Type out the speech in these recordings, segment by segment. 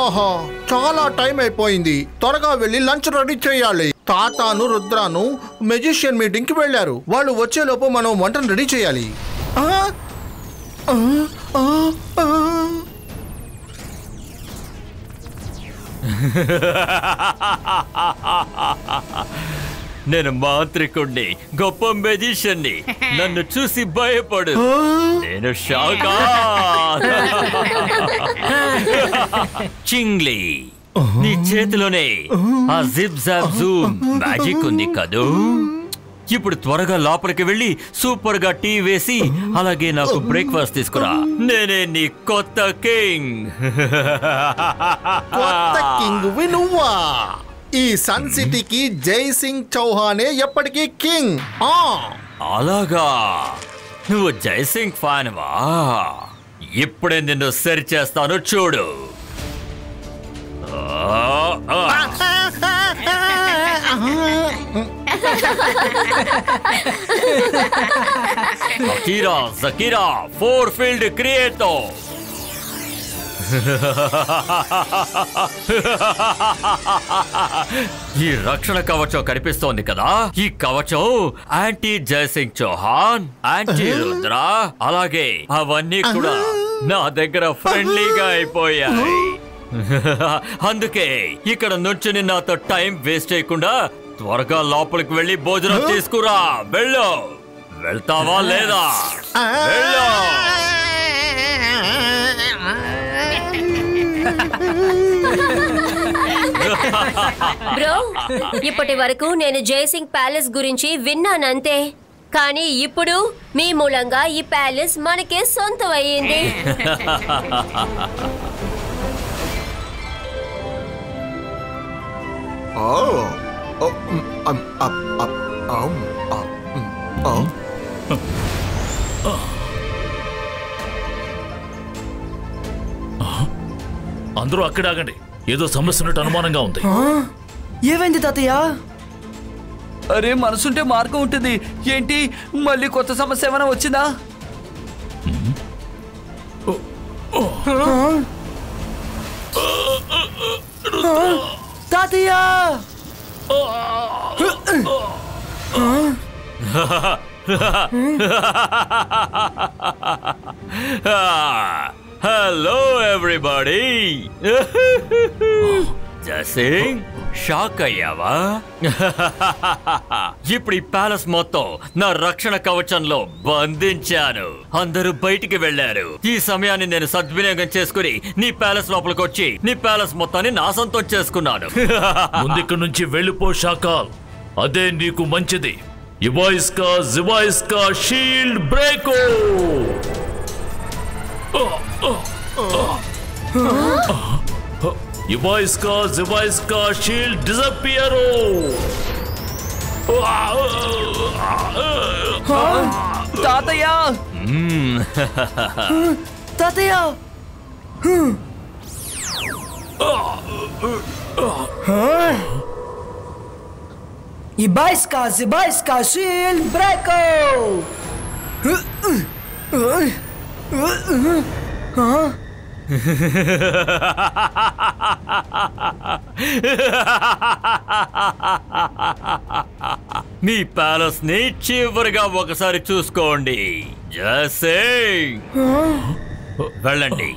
ఆహా, చాలా టైం అయిపోయింది. త్వరగా వెళ్ళి లంచ్ రెడీ చేయాలి. తాతాను రుద్రాను మెజిషియన్ మీటింగ్ కి వెళ్ళారు. వాళ్ళు వచ్చేలోపు మనం వంటను రెడీ చేయాలి. నేను మాంత్రికుణ్ణి, గొప్ప మెజిషియన్ని. నన్ను చూసి భయపడు. నేను షాకా. చింగ్లీ, నీ చేతిలోనే ఆ జిప్ జాప్ జూమ్ మ్యాజిక్ ఉంది కదూ. ఇప్పుడు త్వరగా లోపలికి వెళ్ళి సూపర్ గా టీ వేసి అలాగే నాకు బ్రేక్ఫాస్ట్ తీసుకురా. నేనే నీ కొత్త కింగ్. కొత్త కింగ్ నువ్వా? ఈ సన్ సిటీకి జై సింగ్ చౌహానే ఎప్పటికీ కింగ్. అలాగా, నువ్వు జై సింగ్ ఫ్యాన్వా? ఇప్పుడే నిన్ను సరి చేస్తాను, చూడు. Akira జకీరా four field క్రియేటో. ఈ రక్షణ కవచం కనిపిస్తోంది కదా, ఈ కవచం యాంటీ జై సింగ్ చౌహాన్, యాంటీ రుద్ర, అలాగే అవన్నీ కూడా నా దగ్గర ఫ్రెండ్లీగా అయిపోయాయి. అందుకే ఇక్కడ నుంచుని నాతో టైం వేస్ట్ చేయకుండా త్వరగా లోపలికి వెళ్ళి భోజనం తీసుకురా. వెళ్ళు. వెళ్తావా లేదా? వెళ్ళు. బ్రో, ఇప్పటి వరకు నేను జైసింగ్ ప్యాలెస్ గురించి విన్నానంతే. కానీ ఇప్పుడు మీ మూలంగా ఈ ప్యాలెస్ మనకే సొంతం అయ్యింది. అందరూ అక్కడ ఆగండి. ఏదో సమస్య ఉన్నట్టు అనుమానంగా ఉంది. ఏమైంది తాతయ్య? అరే, మనసుంటే మార్గం ఉంటుంది. ఏంటి, మళ్ళీ కొత్త సమస్య ఏమైనా వచ్చిందా? తాతయ్య! Hello everybody. జసింగ్, షాక్ అయ్యావా? ఇప్పుడు ఈ ప్యాలెస్ మొత్తం నా రక్షణ కవచంలో బంధించాను. అందరూ బయటికి వెళ్లారు. ఈ సమయాన్ని నేను సద్వినియోగం చేసుకుని నీ ప్యాలెస్ లోపలికి వచ్చి నీ ప్యాలెస్ మొత్తాన్ని నా సొంతం చేసుకున్నాను. ముందుకు నుంచి వెళ్ళిపో షాకాల్, అదే నీకు మంచిది. ఇవాయిస్కా జివాయిస్కా షీల్డ్ బ్రేకో. ఇవాయిస్కా జివాయిస్కా షీల్డ్ డిసపియరో. తాతయ్య! తాతయ్య! Ibaiska, Zibaiska, Shield Breako! మీ ప్యాలెస్ ని చివరిగా ఒకసారి చూసుకోండి. వెళ్ళండి,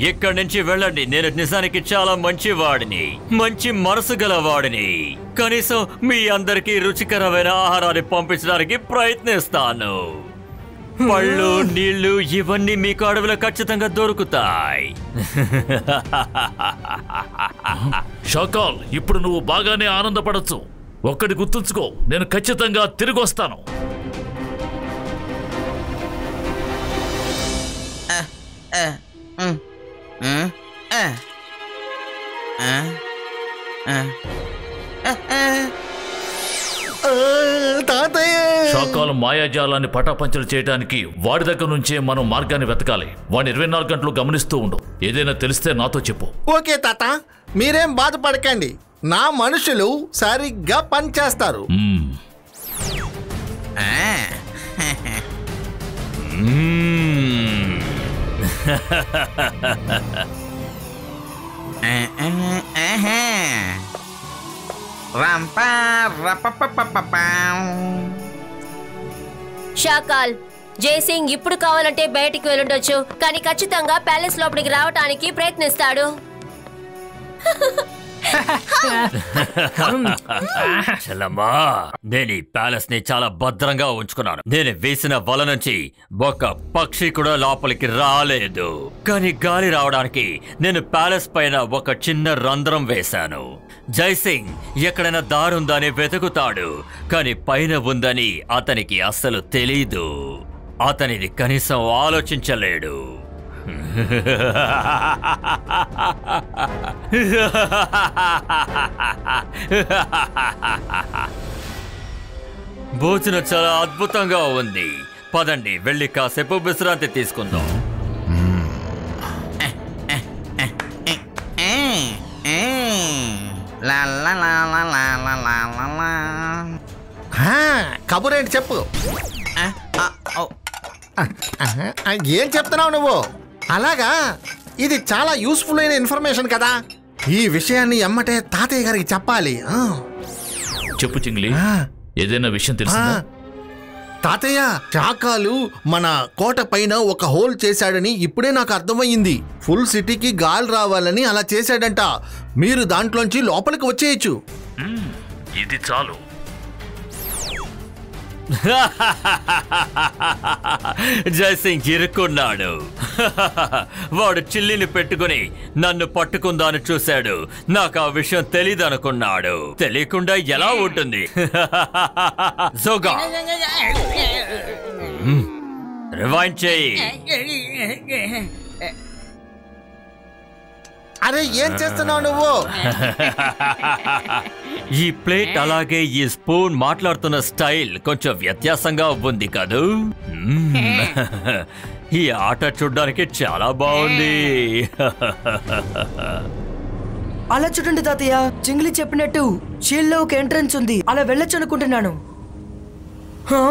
ఇక్కడి నుంచి వెళ్ళండి. నేను నిజానికి చాలా మంచివాడిని, మంచి మనసు గలవాడిని. కనీసం మీ అందరికీ రుచికరమైన ఆహారాన్ని పంపించడానికి ప్రయత్నిస్తాను. పళ్ళు, నీళ్లు ఇవన్నీ మీకు అడవిలో ఖచ్చితంగా దొరుకుతాయి. షాకాల్, ఇప్పుడు నువ్వు బాగానే ఆనందపడచ్చు. ఒక్కటి గుర్తుంచుకో, నేను ఖచ్చితంగా తిరిగి వస్తాను. షాకాల్ మాయాజాలాన్ని పటాపంచలు చేయడానికి వాడి దగ్గర నుంచే మనం మార్గాన్ని వెతకాలి. వాడిని 24 గంటలు గమనిస్తూ ఉండు. ఏదైనా తెలిస్తే నాతో చెప్పు. ఓకే తాత, మీరేం బాధపడకండి. నా మనుషులు సరిగ్గా పనిచేస్తారు. షాకాల్, జైసింగ్ ఇప్పుడు కావాలంటే బయటికి వెళ్ళుండొచ్చు, కానీ ఖచ్చితంగా ప్యాలెస్ లోపలికి రావటానికి ప్రయత్నిస్తాడు. చెల్లమ్మా, నేను ఈ ప్యాలెస్ ని చాలా భద్రంగా ఉంచుకున్నాను. నేను వేసిన వల నుంచి ఒక పక్షి కూడా లోపలికి రాలేదు. కానీ గాలి రావడానికి నేను ప్యాలెస్ పైన ఒక చిన్న రంధ్రం వేశాను. జైసింగ్ ఎక్కడైనా దారుందని వెతుకుతాడు, కానీ పైన ఉందని అతనికి అస్సలు తెలీదు. అతనిది కనీసం ఆలోచించలేడు. భోజనం చాలా అద్భుతంగా ఉంది. పదండి, వెళ్ళి కాసేపు విశ్రాంతి తీసుకుందాం. కబురేంటి చెప్పు. ఏం చెప్తున్నావు నువ్వు? అలాగా, ఇది చాలా యూస్ఫుల్ అయిన ఇన్ఫర్మేషన్ కదా. ఈ విషయాన్ని ఎమ్మటే తాతయ్య గారికి చెప్పాలి. చెప్పు చింగ్లీ, ఏదైనా విషయం తెలుసా? తాతయ్య, చాకాలు మన కోట పైన ఒక హోల్ చేశాడని ఇప్పుడే నాకు అర్థమయ్యింది. ఫుల్ సిటీకి గాలి రావాలని అలా చేశాడంట. మీరు దాంట్లోంచి లోపలికి వచ్చేయచ్చు. ఇది చాలు. జైసింగ్ ఇరుక్కున్నాడు. వాడు చిల్లిని పెట్టుకుని నన్ను పట్టుకుందాని చూశాడు. నాకు ఆ విషయం తెలీదు అనుకున్నాడు. తెలియకుండా ఎలా ఉంటుంది? జోగా, రివైండ్ చేయి. అరే, ఏం చేస్తున్నావు నువ్వు? ఈ ప్లేట్ అలాగే ఈ స్పూన్ మాట్లాడుతున్న స్టైల్ కొంచెం వ్యత్యాసంగా ఉంది కదూ. ఈ ఆట చూడ్డానికి చాలా బాగుంది. అలా చూడండి తాతయ్య, చింగ్లీ చెప్పినట్టు షీల్డ్ లో ఒక ఎంట్రన్స్ ఉంది. అలా వెళ్ళొచ్చు అనుకుంటున్నాను.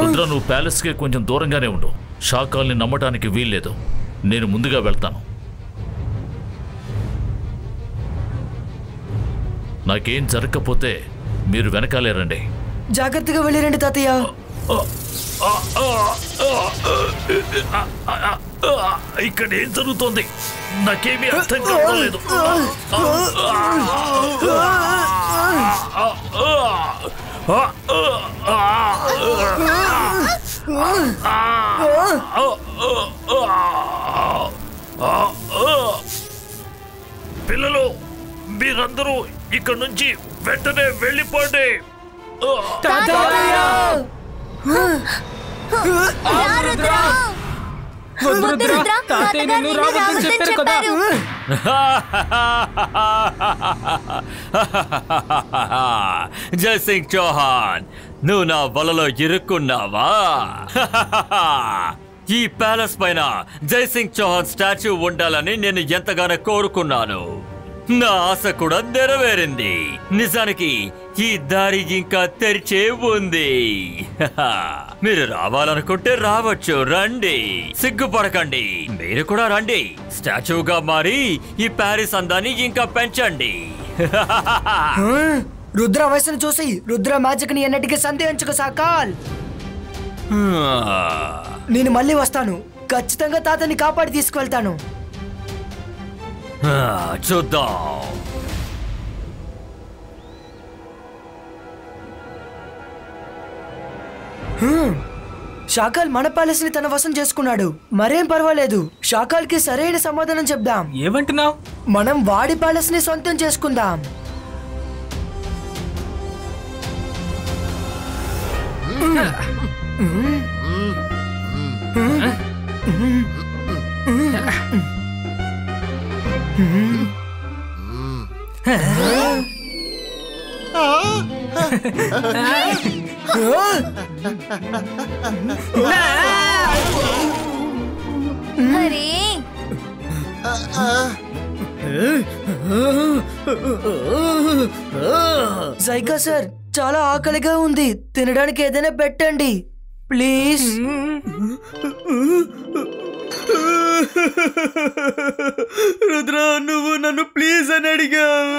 రుద్ర, నువ్వు ప్యాలెస్ కి కొంచెం దూరంగానే ఉండు. షాకాల్ని నమ్మటానికి వీల్లేదు. నేను ముందుగా వెళ్తాను. నాకేం జరగకపోతే మీరు వెనకాలే రండి. జాగ్రత్తగా వెళ్ళిరండి తాతయ్య. ఇక్కడ ఏం జరుగుతోంది? నాకేమీ అర్థం కావట్లేదు. పిల్లలు, మీరందరూ ఇక్కడ నుంచి వెంటనే వెళ్ళిపోండి. జైసింగ్ చౌహాన్, నువ్వు నా వలలో ఇరుక్కున్నావా? ఈ ప్యాలెస్ పైన జైసింగ్ చౌహాన్ స్టాచ్యూ ఉండాలని నేను ఎంతగానో కోరుకున్నాను. నా ఆశ కూడా నెరవేరింది. నిజానికి ఈ దారి ఇంకా తెరిచే ఉంది. మీరు రావాలనుకుంటే రావచ్చు. రండి, సిగ్గుపడకండి. మీరు కూడా రండి. స్టాచ్యూగా మారి ఈ ప్యారిస్ అందాన్ని ఇంకా పెంచండి. రుద్ర వయసును చూసి రుద్ర మ్యాజిక్ ని ఎన్నటికీ సందేహించుకో షాకాల్. నేను మళ్ళీ వస్తాను. ఖచ్చితంగా తాతని కాపాడి తీసుకువెళ్తాను. చూద్దాం. షాకాల్ మన ప్యాలెస్ ని తన వశం చేసుకున్నాడు. మరేం పర్వాలేదు. షాకాల్ కి సరైన సమాధానం చెప్దాం. ఏమంటున్నావు? మనం వాడి ప్యాలెస్ ని సొంతం చేసుకుందాం. జైకా సార్, చాలా ఆకలిగా ఉంది. తినడానికి ఏదైనా పెట్టండి ప్లీజ్. రుద్ర నువ్వు నన్ను ప్లీజ్ అని అడిగావు,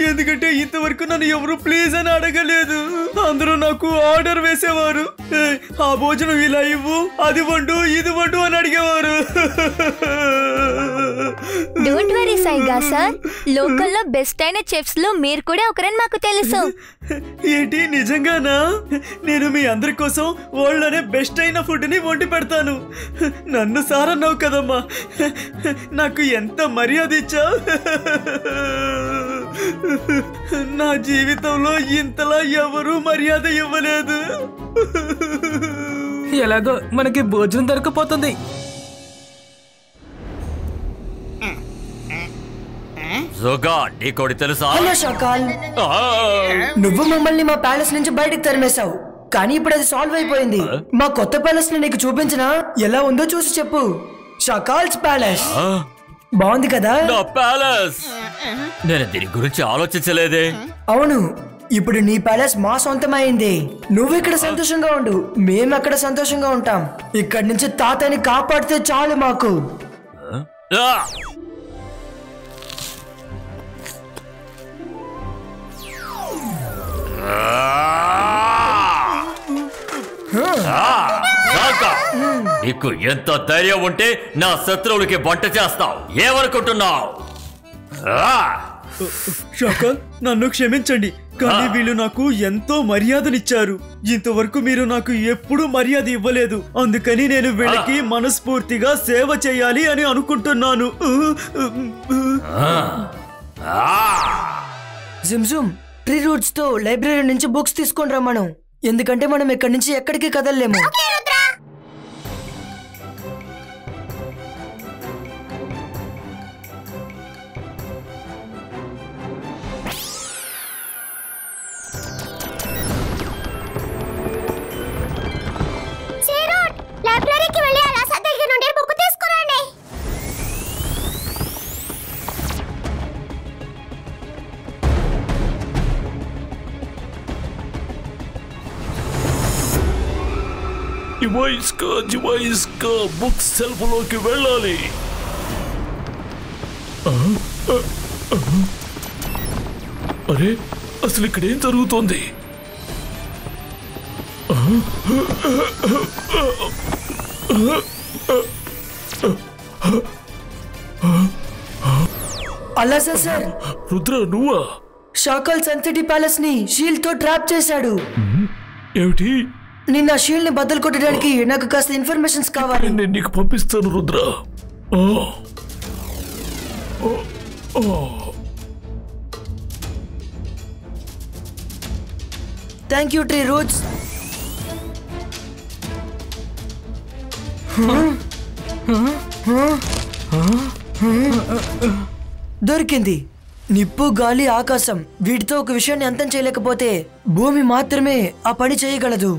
ఎందుకంటే ఇంతవరకు నన్ను ఎవరు ప్లీజ్ అని అడగలేదు. అందరూ నాకు ఆర్డర్ వేసేవారు. ఆ భోజనం ఇలా ఇవ్వు, అది వండు, ఇది వండు అని అడిగేవారు. డోంట్ వరీ సైగా సార్, లోకల్లో బెస్ట్ అయిన చెఫ్స్ లో మీరు కూడా ఒకరని మాకు తెలుసు. ఏంటి నిజంగానా? నేను మీ అందరి కోసం వాళ్ళనే బెస్ట్ అయిన ఫుడ్ ని వండి పెడతాను. నన్ను సారన్నావు కదమ్మా, నాకు ఎంత మర్యాద ఇచ్చా. నా జీవితంలో ఇంతలా ఎవరూ మర్యాద ఇవ్వలేదు. ఎలాగో మనకి భోజనం దొరకపోతుంది. నీకోటి తెలుసా? హలో షాకాల్, నువ్వు మమ్మల్ని మా ప్యాలెస్ నుంచి బయటకు తరిమేశావు, కానీ ఇప్పుడు అది సాల్వ్ అయిపోయింది. మా కొత్త ప్యాలెస్ ని నీకు చూపించినా ఎలా ఉందో చూసి చెప్పు. షాకాల్స్ ప్యాలెస్ బాగుంది కదా? నా ప్యాలెస్, నేను దీని గురించి ఆలోచించలేదే. అవును, ఇప్పుడు నీ ప్యాలెస్ మా సొంతమైంది. నువ్వు ఇక్కడ సంతోషంగా ఉండు, మేము అక్కడ సంతోషంగా ఉంటాం. ఇక్కడి నుంచి తాతని కాపాడితే చాలు మాకు. నీకు ఎంత ధైర్యం ఉంటే నా శత్రువులకి వంట చేస్తావు? ఏమనుకుంటున్నావు? షాకాల్, నన్ను క్షమించండి, కానీ వీళ్ళు నాకు ఎంతో మర్యాదనిచ్చారు. ఇంతవరకు మీరు నాకు ఎప్పుడూ మర్యాద ఇవ్వలేదు. అందుకని నేను వీళ్ళకి మనస్ఫూర్తిగా సేవ చేయాలి అని అనుకుంటున్నాను. జిమ్జుమ్, ట్రీ రూట్స్ తో లైబ్రరీ నుంచి బుక్స్ తీసుకొని రమ్మను, ఎందుకంటే మనం ఇక్కడి నుంచి ఎక్కడికి కదలలేము. లైబ్రరీకి వెళ్ళి అలా దగ్గర నుండి బుక్ తీసుకురండి. జివాయిస్కా బుక్ సెల్ఫ్ లోకి వెళ్ళాలి. అరే, అసలు ఇక్కడ ఏం జరుగుతోంది? అలా సార్, రుద్ర నువ్వా? షాకాల్ సన్సిటీ ప్యాలెస్ ని షీల్డ్ తో ట్రాప్ చేశాడు. ఏమిటి? నిన్న షీల్డ్ ని బద్దలు కొట్టడానికి నాకు కాస్త ఇన్ఫర్మేషన్స్ కావాలి. నేను నీకు పంపిస్తాను Rudra. Thank you tree roots. దొరికింది. నిప్పు, గాలి, ఆకాశం, వీటితో ఒక విషయాన్ని అంతం చేయలేకపోతే భూమి మాత్రమే ఆ పని చేయగలదు.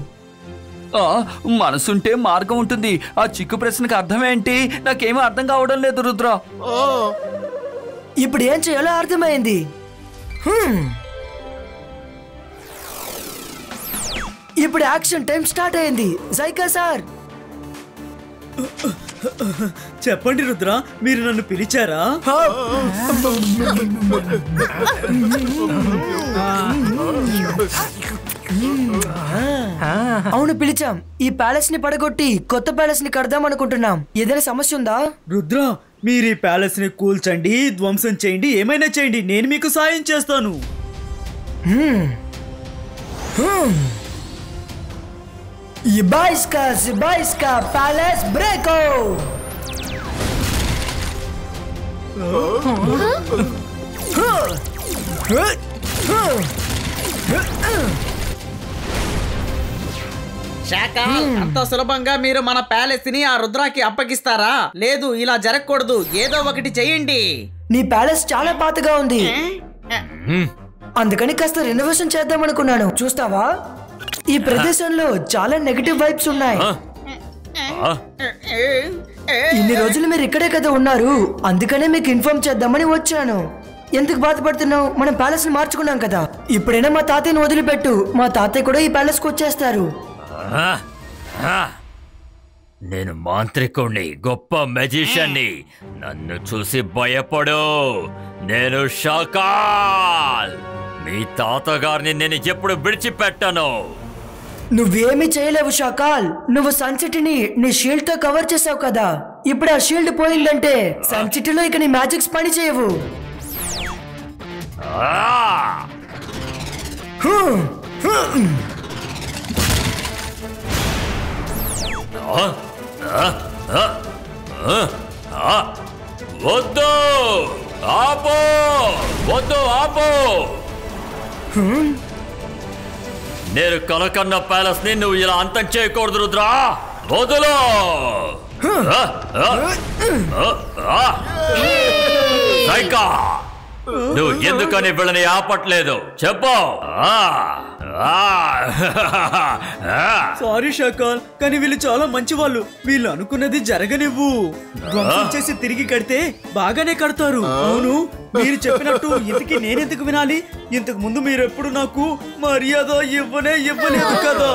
మనసుంటే మార్గం ఉంటుంది. ఆ చిక్కు ప్రశ్నకు అర్థం ఏంటి? నాకేమీ అర్థం కావడం లేదు రుద్ర. ఇప్పుడు ఏం చేయాలో అర్థమైంది. ఇప్పుడు యాక్షన్ టైం స్టార్ట్ అయింది. జైకా సార్, చెప్పండి రుద్ర, మీరు నన్ను పిలిచారా? అవును, పిలిచాం. ఈ ప్యాలెస్ ని పడగొట్టి కొత్త ప్యాలెస్ ని కడదాం అనుకుంటున్నాం. ఏదైనా సమస్య ఉందా? రుద్ర, మీరు ఈ ప్యాలెస్ ని కూల్చండి, ధ్వంసం చేయండి, ఏమైనా చేయండి, నేను మీకు సాయం చేస్తాను. Zibaiska Palace Breako! షాకాల్, అంత సులభంగా మీరు మన ప్యాలెస్ ని ఆ రుద్రాకి అప్పగిస్తారా? లేదు, ఇలా జరగకూడదు. ఏదో ఒకటి చెయ్యండి. నీ ప్యాలెస్ చాలా పాతగా ఉంది, అందుకని కాస్త రెనోవేషన్ చేద్దాం అనుకున్నాను. చూస్తావా, ఈ ప్రదేశంలో చాలా నెగటివ్ వైబ్స్ ఉన్నాయి. ఇన్ని రోజులు మీరు ఇక్కడే కదా ఉన్నారు, అందుకనే మీకు ఇన్ఫార్మ్ చేద్దామని వచ్చాను. ఎందుకు బాధపడుతున్నావు? మనం ప్యాలెస్ ని మార్చుకున్నాం కదా. ఇప్పుడైనా మా తాతయ్యని వదిలిపెట్టు. మా తాతయ్య కూడా ఈ ప్యాలెస్ కు వచ్చేస్తారు. నేను మాంత్రికుణ్ణి, గొప్ప మెజిషియన్ని. నన్ను చూసి భయపడు. నేను షకాల్. మీ తాతగారిని నేను ఎప్పుడు విడిచిపెట్టను. నువ్వేమీ చేయలేవు షకాల్. నువ్వు సన్ సిటీని నీ షీల్డ్ తో కవర్ చేసావు కదా. ఇప్పుడు ఆ షీల్డ్ పోయిందంటే సన్ సిటీలో ఇక నీ మ్యాజిక్స్ పని చేయవు. వద్దు, ఆపో, వద్దు, ఆపో. నేను కలకన్న ప్యాలెస్ ని నువ్వు ఇలా అంతం చేయకూడదు రుద్రా. వదులు. సైకా, నువ్వు ఎందుకని వీళ్ళని ఆపట్లేదు చెప్పు. సారీ షకాల్, కానీ వీళ్ళు చాలా మంచి వాళ్ళు. వీళ్ళు అనుకున్నది జరగనివ్వు. ధ్వంసం చేసి తిరిగి కడితే బాగానే కడతారు. అవును, మీరు చెప్పినట్టు ఇంతకి నేనెందుకు వినాలి? ఇంతకు ముందు మీరు ఎప్పుడు నాకు మర్యాద ఇవ్వలేదు కదా.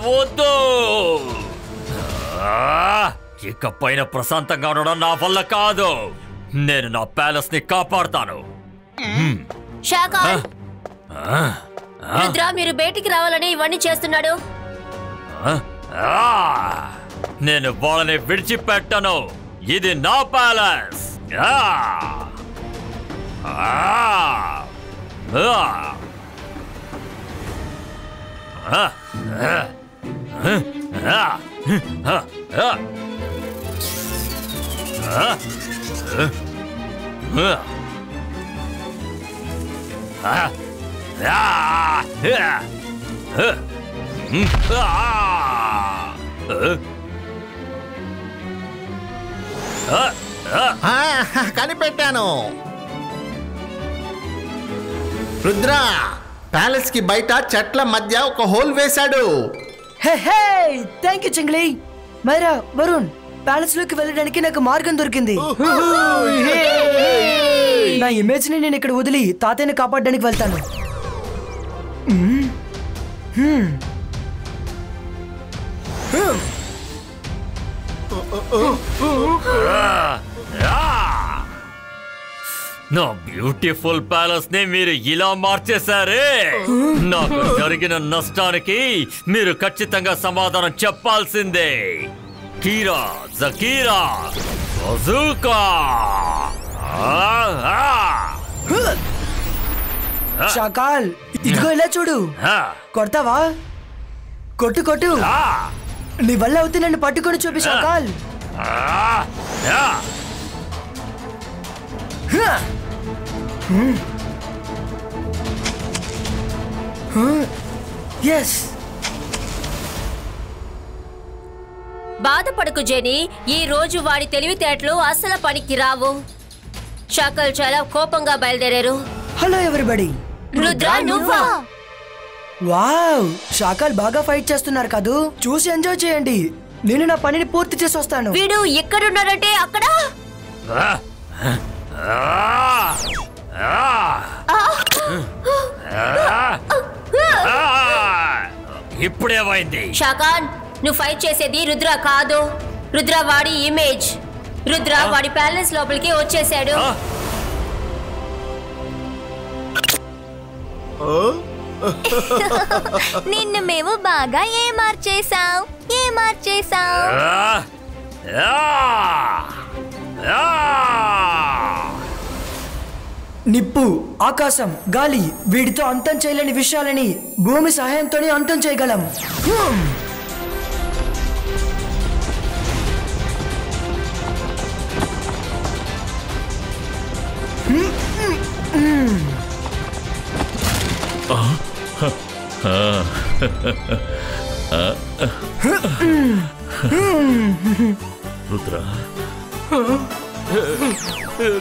వద్దు. ఇక పైన ప్రశాంతంగా ఉండడం నా వల్ల కాదు. నేను నా ప్యాలెస్ ని కాపాడుతాను. షకాల్, రుద్ర మీరు బయటికి రావాలని ఇవన్నీ చేస్తున్నాడు. నేను వాళ్ళని విడిచిపెట్టను. ఇది నా ప్యాలెస్. కనిపెట్టాను. రుద్ర ప్యాలెస్ కి బయట చెట్ల మధ్య ఒక హోల్ వేశాడు. Thank you Chingli. Myra, Varun, palace లోకి వెళ్ళడానికి నాకు మార్గం దొరికింది. నా ఇమేజ్ ని నేను ఇక్కడ వదిలి తాతయ్యని కాపాడడానికి వెళ్తాను. నా బ్యూటిఫుల్ ప్యాలెస్ ని మీరు ఇలా మార్చేశారే. నాకు జరిగిన నష్టానికి మీరు ఖచ్చితంగా సమాధానం చెప్పాల్సిందే. కీరా, జకీరా, బజూకా. షకాల్, ఇదిగో ఇలా చూడు. కొడతావా? కొట్టు కొట్టు. నీ వల్ల అవుతే నన్ను పట్టుకొని చూపి షకాల్. ఎస్. బాధపడకు జెనీ, ఈ రోజు వాడి తెలివితేటలు అసలు పనికి రావు. షకాల్ చాలా కోపంగా బయలుదేరారు. Hello everybody. రుద్ర నువ్వా? వావ్, షకాల్ బాగా ఫైట్ చేస్తున్నారు కదూ. చూసి ఎంజాయ్ చేయండి. నేను నా పనిని పూర్తి చేసి వస్తాను. వీడు ఎక్కడున్నాడంటే అక్కడ. ఇప్పుడేమైంది? షకాల్, నువ్వు ఫైట్ చేసేది రుద్ర కాదు. రుద్ర వాడి ఇమేజ్. రుద్ర వాడి ప్యాలెస్ లోపలికి వచ్చేసాడు. నిన్ను మేము బాగా ఏమార్చేసాం. నిప్పు, ఆకాశం, గాలి, వీటితో అంతం చేయలేని విషయాలని భూమి సహాయంతోనే అంతం చేయగలం. రుద్ర,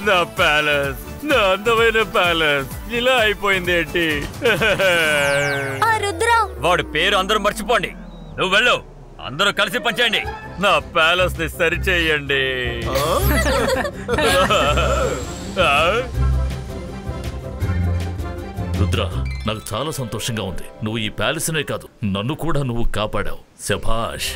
నా ప్యాలెస్, నా అందమైన ప్యాలెస్ ఇలా అయిపోయింది ఏంటి? రుద్ర, వాడి పేరు అందరూ మర్చిపోండి. నువ్వు వెళ్ళు, అందరూ కలిసి పనిచేయండి, నా ప్యాలెస్ ని సరిచేయండి. రుద్ర, నాకు చాలా సంతోషంగా ఉంది. నువ్వు ఈ ప్యాలెస్నే కాదు, నన్ను కూడా నువ్వు కాపాడావు. శభాష్.